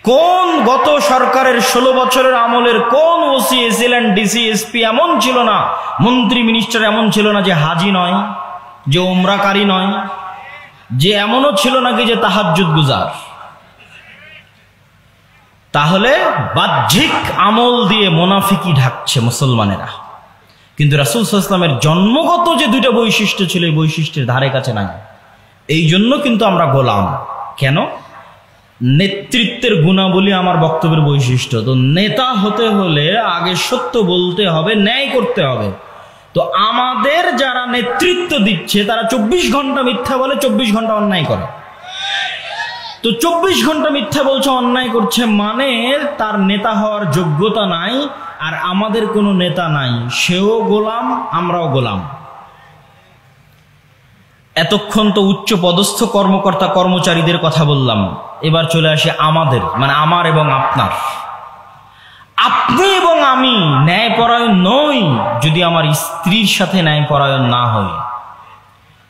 কোন গত সরকারের 16 বছরের আমলের কোন ওসি এসিলেন ডিসি এসপি এমন ছিল না, মন্ত্রী মিনিস্টার এমন ছিল না যে হাজি নয়, যে উমরাকারী নয়, যে এমনও ছিল নাকি যে তাহাজ্জুদ গুজার। তাহলে বাহ্যিক আমল দিয়ে মুনাফিকি ঢাকছে মুসলমানেরা, কিন্তু রাসূল সাল্লাল্লাহু আলাইহি ওয়াসাল্লামের জন্মগত যে দুটো বৈশিষ্ট্য ছিল এই বৈশিষ্ট্যের ধারে কাছে নাই। এই জন্য কিন্তু আমরা গোলাম। কেন? নেতৃত্বের গুণাবলী আমার বক্তব্যের বৈশিষ্ট্য। তো নেতা হতে হলে আগে সত্য বলতে হবে, ন্যায় করতে হবে। তো আমাদের যারা নেতৃত্ব দিচ্ছে তারা 24 ঘন্টা মিথ্যা বলে, 24 ঘন্টা অন্যায় করে। তো 24 ঘন্টা মিথ্যা বলছে, অন্যায় করছে, মানে তার নেতা হওয়ার যোগ্যতা নাই। আর আমাদের কোনো নেতা নাই, সেও গোলাম, আমরাও গোলাম। এতক্ষণ তো উচ্চ পদস্থ কর্মকর্তা কর্মচারীদের কথা বললাম, এবার চলে আসে আমাদের, মানে আমার এবং আপনার। আপনি এবং আমি ন্যায়পরায়ণ নই যদি আমার স্ত্রীর সাথে ন্যায়পরায়ণ না হই,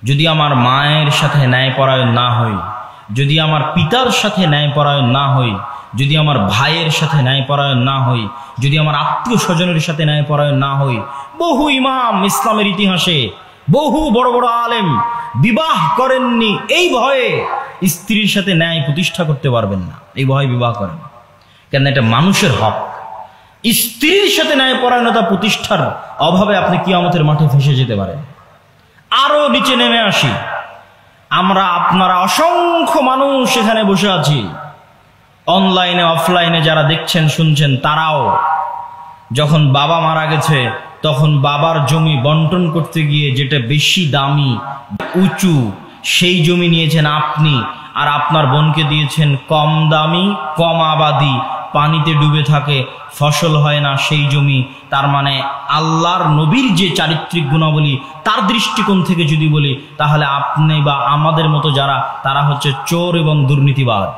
যদি আমার মায়ের সাথে ন্যায়পরায়ণ না হই, যদি আমার পিতার সাথে ন্যায়পরায়ণ না হই, যদি আমার ভাইয়ের সাথে ন্যায়পরায়ণ না হই, যদি আমার আত্মীয় স্বজনের সাথে ন্যায়পরায়ণ না হই। বহু ইমাম ইসলামের ইতিহাসে, বহু বড় বড় আলেম বিবাহ করেননি এই ভয়ে স্ত্রীর সাথে ন্যায় প্রতিষ্ঠা করতে পারবেন না, এই ভয়ে বিবাহ করেন। কেন? এটা মানুষের হক। স্ত্রীর সাথে ন্যায়পরায়ণতা প্রতিষ্ঠার অভাবে আপনি কিয়ামতের মাঠে ফেসে যেতে পারেন। আরো নিচে নেমে আসি, আমরা আপনারা অসংখ্য মানুষ এখানে বসে আছি, অনলাইনে অফলাইনে যারা দেখছেন শুনছেন, তারাও যখন বাবা মারা গেছে তখন বাবার জমি বন্টন করতে গিয়ে যেটা বেশি দামি উঁচু সেই জমি নিয়েছেন আপনি, আর আপনার বোনকে দিয়েছেন কম দামি কম আবাদি পানিতে ডুবে থাকে, ফসল হয় না সেই জমি। তার মানে আল্লাহর নবীর যে চারিত্রিক গুণাবলী তার দৃষ্টিকোণ থেকে যদি বলি, তাহলে আপনি বা আমাদের মতো যারা, তারা হচ্ছে চোর এবং দুর্নীতিবাজ।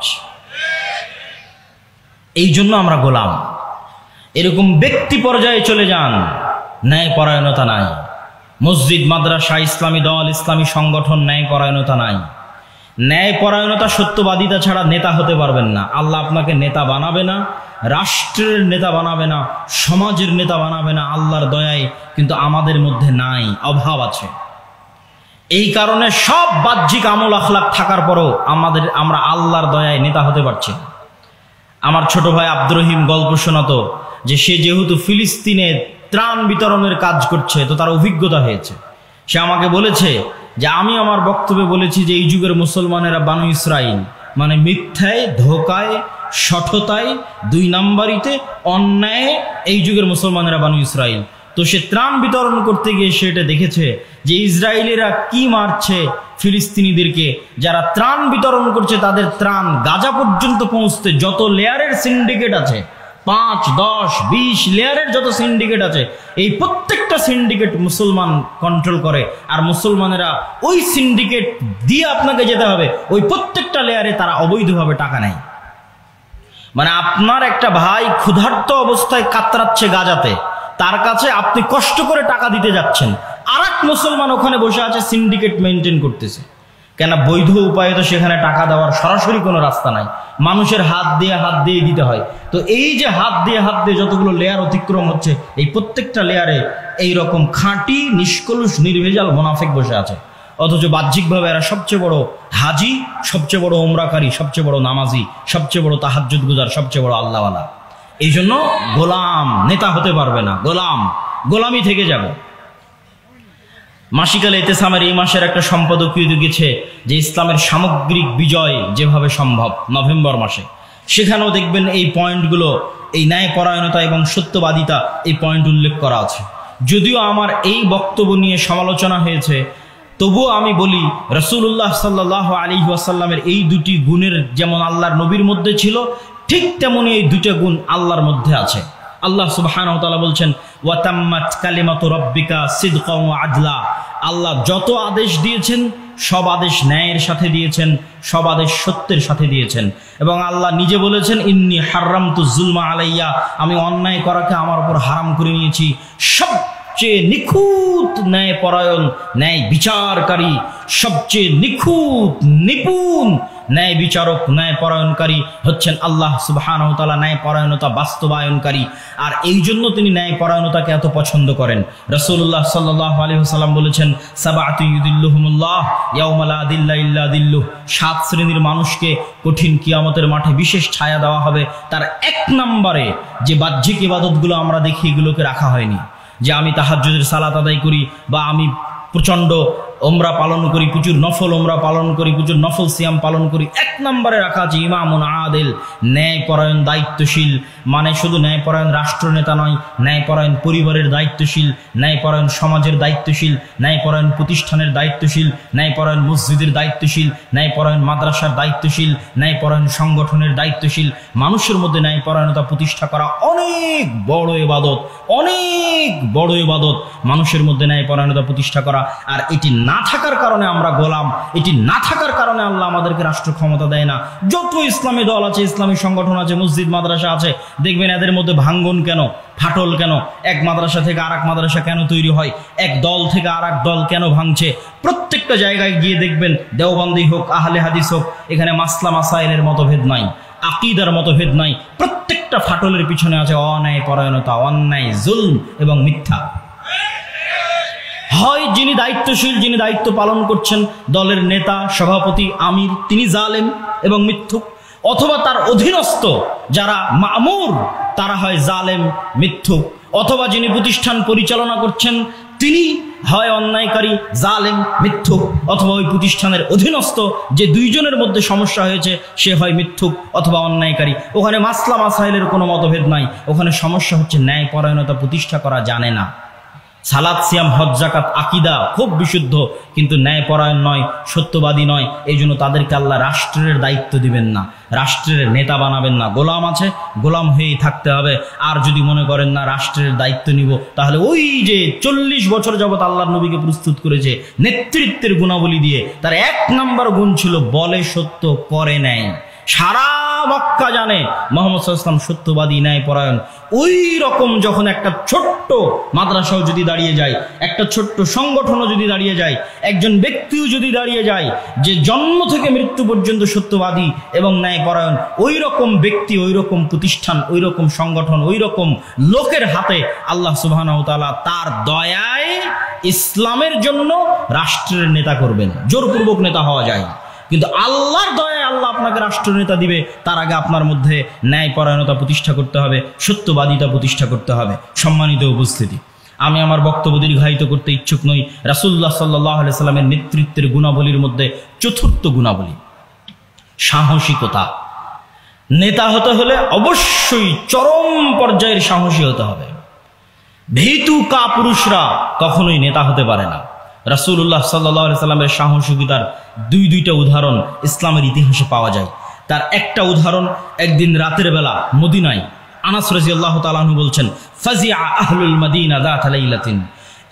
এই জন্য আমরা গোলাম। এরকম ব্যক্তি পর্যায়ে চলে যান, ন্যায়পরায়ণতা নাই। মসজিদ, মাদ্রাসা, ইসলামী দল, ইসলামী সংগঠন, ন্যায়পরায়ণতা নাই। ন্যায়পরায়ণতা, সত্যবাদিতা ছাড়া নেতা হতে পারবেন না। আল্লাহ আপনাকে নেতা বানাবে না, রাষ্ট্রের নেতা বানাবে না, সমাজের নেতা বানাবে না আল্লাহর দয়ায়, কিন্তু আমাদের মধ্যে নাই, অভাব আছে। এই কারণে সব বাহ্যিক আমল আখলাক থাকার পরও আমরা আল্লাহর দয়ায় নেতা হতে পারছি না। আমার ছোট ভাই আব্দুর রহিম গল্প শোনাতো যে সে যেহেতু ফিলিস্তিনে ত্রাণ বিতরণের কাজ করছে, তো তার অভিজ্ঞতা হয়েছে। সে আমাকে বলেছে যে আমি আমার বক্তব্যে বলেছি যে এই যুগের মুসলমানেরা বানু ইসরাইল, মানে মিথ্যায়, ধোকায়, শঠতায়, 2 নাম্বারিতে, অন্যায়, এই যুগের মুসলমানেরা বানু ইসরাইল। তো সে ত্রাণ বিতরণ করতে গিয়ে সেটা দেখেছে যে ইসরায়েলিরা কি মারছে ফিলিস্তিনিদেরকে, যারা ত্রাণ বিতরণ করছে তাদের ত্রাণ গাজা পর্যন্ত পৌঁছতে যত লেয়ারের সিন্ডিকেট আছে, 5, 10, 20 লেয়ারের যত সিন্ডিকেট আছে, এই প্রত্যেকটা সিন্ডিকেট মুসলমান কন্ট্রোল করে। আর মুসলমানেরা ওই সিন্ডিকেট দিয়ে আপনাকে যেতে হবে, ওই প্রত্যেকটা লেয়ারে তারা অবৈধভাবে টাকা নেয়। মানে আপনার একটা ভাই ক্ষুধার্ত অবস্থায় কাতরাচ্ছে গাজাতে, তার কাছে আপনি কষ্ট করে টাকা দিতে যাচ্ছেন, আর এক মুসলমান ওখানে বসে আছে সিন্ডিকেট মেনটেন করতেছে। কেন? বৈধ উপায়ে তো সেখানে টাকা দেওয়ার সরাসরি কোনো রাস্তা নাই, মানুষের হাত দিয়ে দিতে হয়। তো এই যে হাত দিয়ে যতগুলো লেয়ার অতিক্রম হচ্ছে, এই প্রত্যেকটা লেয়ারে এইরকম খাঁটি নিষ্কলুষ নির্ভেজাল মুনাফিক বসে আছে। অথচ বাহ্যিকভাবে এরা সবচেয়ে বড় হাজি, সবচেয়ে বড় উমরাকারী, সবচেয়ে বড় নামাজি, সবচেয়ে বড় তাহাজ্জুদ গুজার, সবচেয়ে বড় আল্লাহওয়ালা। এই জন্য গোলাম, নেতা হতে পারবে না, গোলামি থেকে যাবে। মাসিকাল ইতিসামের এই মাসের একটা সম্পাদকীয় গেছে যে ইসলামের সামগ্রিক বিজয় যেভাবে সম্ভব নভেম্বর মাসে, সেখানেও দেখবেন এই পয়েন্টগুলো, এই ন্যায়পরায়ণতা এবং সত্যবাদিতা, এই পয়েন্ট উল্লেখ করা আছে। যদিও আমার এই বক্তব্য নিয়ে সমালোচনা হয়েছে, তবুও আমি বলি রাসূলুল্লাহ সাল্লাল্লাহু আলাইহি ওয়াসাল্লামের এই 2টি গুণের যেমন আল্লাহর নবীর মধ্যে ছিল, ঠিক তেমনি এই 2টা গুণ আল্লাহর মধ্যে আছে। আল্লাহ সুবহানাহু ওয়া তাআলা বলছেন, ওয়া তাম্মাত কালিমাতু রাব্বিকা সিদকান ওয়া আদলা। আল্লাহ যত আদেশ দিয়েছেন সব আদেশ ন্যায়ের সাথে দিয়েছেন, সব আদেশ সত্যের সাথে দিয়েছেন। এবং আল্লাহ নিজে বলেছেন, ইন্নী হারামতু যুলমা আলাইয়া, আমি অন্যায় করাকে আমার উপর হারাম করে নিয়েছি। সবচেয়ে নিখুঁত ন্যায়পরায়ণ, ন্যায় বিচারকারী, সবচেয়ে নিখুঁত নিপুণ ন্যায় বিচারক, ন্যায় পরায়ণকারী হচ্ছেন আল্লাহ সুবহানাহু ওয়া তাআলা, ন্যায় পরায়ণতা বাস্তবায়নকারী। আর এই জন্য তিনি ন্যায় পরায়ণতাকে এত পছন্দ করেন। রাসূলুল্লাহ সাল্লাল্লাহু আলাইহি ওয়াসাল্লাম বলেছেন, সাবআতু ইউদিল্লুহুমুল্লাহ ইয়াওমা লা দিল্লা ইল্লা দিল্লুহ, 7 শ্রেণীর মানুষকে কঠিন কিয়ামতের মাঠে বিশেষ ছায়া দেওয়া হবে। তার 1 নম্বরে যে বাহ্যিক ইবাদতগুলো আমরা দেখি, এগুলোকে রাখা হয়নি। যে আমি তাহাজ্জুদের সালাত আদায় করি, বা আমি প্রচণ্ড ওমরা পালন করি, প্রচুর নফল ওমরা পালন করি, প্রচুর নফল সিয়াম পালন করি। 1 নম্বরে রাখা আছে ইমামুন আদিল, ন্যায়পরায়ণ দায়িত্বশীল। মানে শুধু ন্যায়পরায়ণ রাষ্ট্রনেতা নয়, ন্যায়পরায়ণ পরিবারের দায়িত্বশীল, ন্যায়পরায়ণ সমাজের দায়িত্বশীল, ন্যায়পরায়ণ প্রতিষ্ঠানের দায়িত্বশীল, ন্যায়পরায়ণ মসজিদের দায়িত্বশীল, ন্যায়পরায়ণ মাদ্রাসার দায়িত্বশীল, ন্যায়পরায়ণ সংগঠনের দায়িত্বশীল। মানুষের মধ্যে ন্যায়পরায়ণতা প্রতিষ্ঠা করা অনেক বড় ইবাদত, অনেক বড় ইবাদত মানুষের মধ্যে ন্যায়পরায়ণতা প্রতিষ্ঠা করা। আর এটি না থাকার কারণে আমরা গোলাম, এটি না থাকার কারণে আল্লাহ আমাদেরকে রাষ্ট্র ক্ষমতা দেয় না। যত ইসলামী দল আছে, ইসলামী সংগঠন আছে, মসজিদ মাদ্রাসা আছে, দেখবেন এদের মধ্যে ভাঙ্গন কেন, ফাটল কেন? এক মাদ্রাসা থেকে আরেক মাদ্রাসা কেন তৈরি হয়? এক দল থেকে আরেক দল কেন ভাঙছে? প্রত্যেকটা জায়গায় গিয়ে দেখবেন, দেওবন্দি হোক, আহলে হাদিস হোক, এখানে মাসলা মাসাইলের মতভেদ নাই, আকীদার মতভেদ নাই। প্রত্যেকটা ফাটলের পিছনে আছে অন্যায় পরায়ণতা, অন্যায়, জুলম এবং মিথ্যা। হয় যিনি দায়িত্বশীল, যিনি দায়িত্ব পালন করছেন, দলের নেতা, সভাপতি, আমির, তিনি জালেম এবং মিথ্যুক, অথবা তার অধীনস্থ যারা মামুর তারা হয় জালেম, মিথ্যুক, অথবা যিনি প্রতিষ্ঠান পরিচালনা করছেন তিনি হয় অন্যায়কারী, জালেম, মিথ্যুক, অথবা ওই প্রতিষ্ঠানের অধীনস্থ যে 2 জনের মধ্যে সমস্যা হয়েছে সে হয় মিথ্যুক অথবা অন্যায়কারী। ওখানে মাসলা মাসাইলের কোনো মতভেদ নাই, ওখানে সমস্যা হচ্ছে ন্যায়পরায়ণতা প্রতিষ্ঠা করা জানে না। সালাত, সিয়াম, হজ, যাকাত, আকীদা খুব বিশুদ্ধ, কিন্তু ন্যায়পরায়ণ নয়, সত্যবাদী নয়। এই জন্য তাদেরকে আল্লাহ রাষ্ট্রের দায়িত্ব দিবেন না, রাষ্ট্রের নেতা বানাবেন না। গোলাম আছে, গোলাম হয়েই থাকতে হবে। আর যদি মনে করেন না রাষ্ট্রের দায়িত্ব নিব, তাহলে ওই যে 40 বছর যাবৎ আল্লাহর নবীকে প্রস্তুত করেছে নেতৃত্বের গুণাবলী দিয়ে, তার 1 নম্বর গুণ ছিল বলে সত্য, করে নেয়। সারা মক্কা জানে মুহাম্মদ সাল্লাল্লাহু আলাইহি ওয়াসাল্লাম সত্যবাদী, ন্যায়পরায়ণ। ওই রকম যখন একটা ছোট্ট মাদ্রাসাও যদি দাঁড়িয়ে যায়, একটা ছোট্ট সংগঠনও যদি দাঁড়িয়ে যায়, একজন ব্যক্তিও যদি দাঁড়িয়ে যায় যে জন্ম থেকে মৃত্যু পর্যন্ত সত্যবাদী এবং ন্যায়পরায়ণ, ওই রকম ব্যক্তি, ওই রকম প্রতিষ্ঠান, ওই রকম সংগঠন, ওই রকম লোকের হাতে আল্লাহ সুবহানাহু ওয়া তাআলা তার দয়ায় ইসলামের জন্য রাষ্ট্রের নেতা করবেন। জোরপূর্বক নেতা হওয়া যায়, কিন্তু আল্লাহর দয়ায় আল্লাহ আপনাকে রাষ্ট্রনেতা দিবে। তার আগে আপনার মধ্যে ন্যায়পরায়ণতা প্রতিষ্ঠা করতে হবে, সত্যবাদিতা প্রতিষ্ঠা করতে হবে। সম্মানিত উপস্থিতি, আমি আমার বক্তব্য দীর্ঘায়িত করতে ইচ্ছুক নই। রাসূলুল্লাহ সাল্লাল্লাহু আলাইহি সাল্লামের নেতৃত্বের গুণাবলীর মধ্যে 4র্থ গুণাবলী সাহসিকতা। নেতা হতে হলে অবশ্যই চরম পর্যায়ের সাহসী হতে হবে। ভীতু কাপুরুষরা কখনোই নেতা হতে পারে না। রাসূলুল্লাহ সাল্লাল্লাহু আলাইহি সাল্লামের সাহসিকতার 2টা উদাহরণ ইসলামের ইতিহাসে পাওয়া যায়। তার একটা উদাহরণ, একদিন রাতের বেলা মদিনায়, আনাস রাদিয়াল্লাহু তাআলা আনহু বলছেন, ফাজিআ আহলুল মদিনা যাতা লাইলাতিন,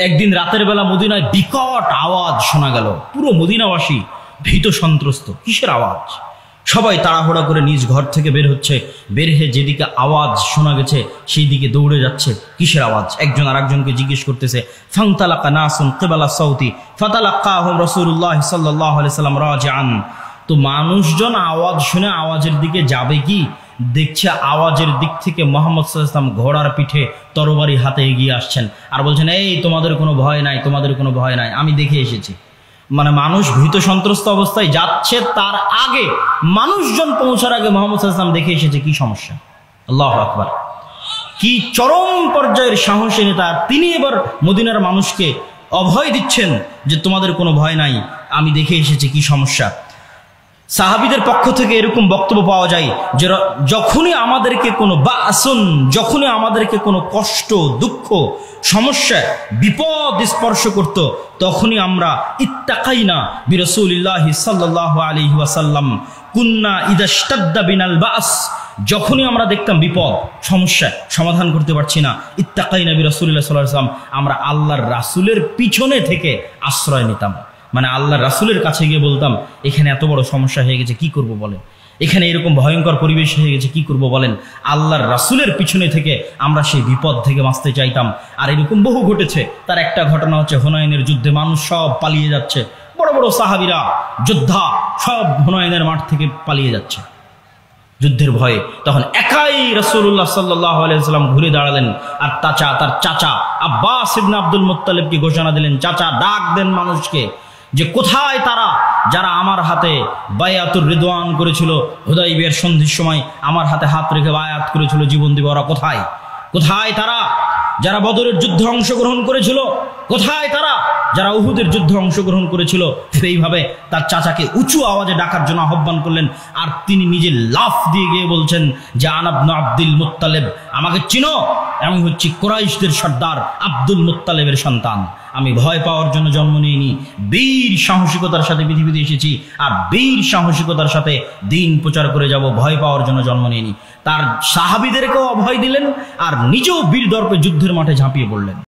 একদিন রাতের বেলা মদিনায় বিকট আওয়াজ শোনা গেল। পুরো মদিনাবাসী ভীত সন্ত্রস্ত। কিসের আওয়াজ? সবাই তাড়াহুড়া করে নিজ ঘর থেকে বের হচ্ছে, বের হয়ে যেদিকে আওয়াজ শোনা গেছে সেই দিকে দৌড়ে যাচ্ছে। কিসের আওয়াজ? একজন আরেকজনকে জিজ্ঞেস করতেছে। ফান্তালাকা নাসুন কিবালা সাউতি ফাতালাক্কাহুম রাসূলুল্লাহ সাল্লাল্লাহু আলাইহি সাল্লাম রাজিআন। তো মানুষজন আওয়াজ শুনে আওয়াজের দিকে যাবে কি, দেখছে আওয়াজের দিক থেকে মুহাম্মদ সাল্লাল্লাহু আলাইহি ওয়াসাল্লাম ঘোড়ার পিঠে তরবারি হাতে এগিয়ে আসছেন, আর বলছেন, এই তোমাদের কোনো ভয় নাই, তোমাদের কোনো ভয় নাই, আমি দেখে এসেছি। মানে মানুষ ভীত সন্ত্রস্ত অবস্থায় যাচ্ছে, তার আগে মানুষজন পৌঁছার আগে মুহাম্মদ সাল্লাল্লাহু আলাইহি ওয়াসাল্লাম দেখে এসেছে। কি সমস্যা! আল্লাহু আকবার! কি চরম পর্যায়ের সাহসী নেতা! তিনি এবার মদিনার মানুষকে অভয় দিচ্ছেন যে তোমাদের কোনো ভয় নাই, আমি দেখে এসেছি, কি সমস্যা। সাহাবীদের পক্ষ থেকে এরকম বক্তব্য পাওয়া যায় যে যখনই আমাদেরকে কোনো বাসুন, যখনই আমাদেরকে কোনো কষ্ট, দুঃখ, সমস্যা, বিপদ স্পর্শ করত, তখনই আমরা ইত্তাকাইনা বিরাসূলিল্লাহি সাল্লাল্লাহু আলাইহি ওয়াসাল্লাম কুন্না ইযা ইশতাদ্দা বিনাল বাস, যখনই আমরা দেখতাম বিপদ, সমস্যা, সমাধান করতে পারছি না, ইত্তাকাইনা বিরাসূলিল্লাহি সাল্লাল্লাহু আলাইহি ওয়াসাল্লাম, আমরা আল্লাহর রাসূলের পিছনে থেকে আশ্রয় নিতাম। মানে আল্লাহর রাসূলের কাছে গিয়ে বলতাম, এখানে এত বড় সমস্যা হয়ে গেছে, কি করব বলেন? এখানে এরকম ভয়ঙ্কর পরিবেশ হয়ে গেছে, কি করব বলেন? আল্লাহর রাসূলের পিছনে থেকে আমরা সেই বিপদ থেকে বাঁচতে চাইতাম। আর এরকম বহু ঘটেছে। তার একটা ঘটনা হচ্ছে হুনাইনের যুদ্ধে মানুষ সব পালিয়ে যাচ্ছে, বড় বড় সাহাবীরা যোদ্ধা সব হুনাইনের মাঠ থেকে পালিয়ে যাচ্ছে যুদ্ধের ভয়ে। তখন একাই রাসূলুল্লাহ সাল্লাল্লাহু আলাইহি ওয়াসাল্লাম ঘুরে দাঁড়ালেন আর তার চাচা আব্বাস ইবনে আব্দুল মুত্তালিবকে ঘোষণা দিলেন, চাচা ডাক দেন মানুষকে যে কোথায় তারা যারা আমার হাতে বায়াতুর রিদওয়ান করেছিল, হুদাইবিয়ার সন্ধির সময় আমার হাতে হাত রেখে বায়াত করেছিল জীবন দিবে, ওরা কোথায়? কোথায় তারা যারা বদরের যুদ্ধে অংশগ্রহণ করেছিল? কোথায় তারা যারা উহুদের যুদ্ধে অংশগ্রহণ করেছিল? এইভাবে তার চাচাকে উঁচু আওয়াজে ডাকার জন্য আহ্বান করলেন। আর তিনি নিজে লাফ দিয়ে গিয়ে বলছেন যে আনা ইবনে আব্দুল মুত্তালিব, আমাকে চিনো, আমি হচ্ছি কুরাইশদের সর্দার আব্দুল মুত্তালিবের সন্তান। আমি ভয় পাওয়ার জন্য জন্ম নিইনি, বীর সাহসিকতার সাথে পৃথিবীতে এসেছি আর বীর সাহসিকতার সাথে দিন প্রচার করে যাব। ভয় পাওয়ার জন্য জন্ম নিইনি। তার সাহাবীদেরকেও অভয় দিলেন আর নিজেও বীর দর্পে যুদ্ধের মাঠে ঝাঁপিয়ে পড়লেন।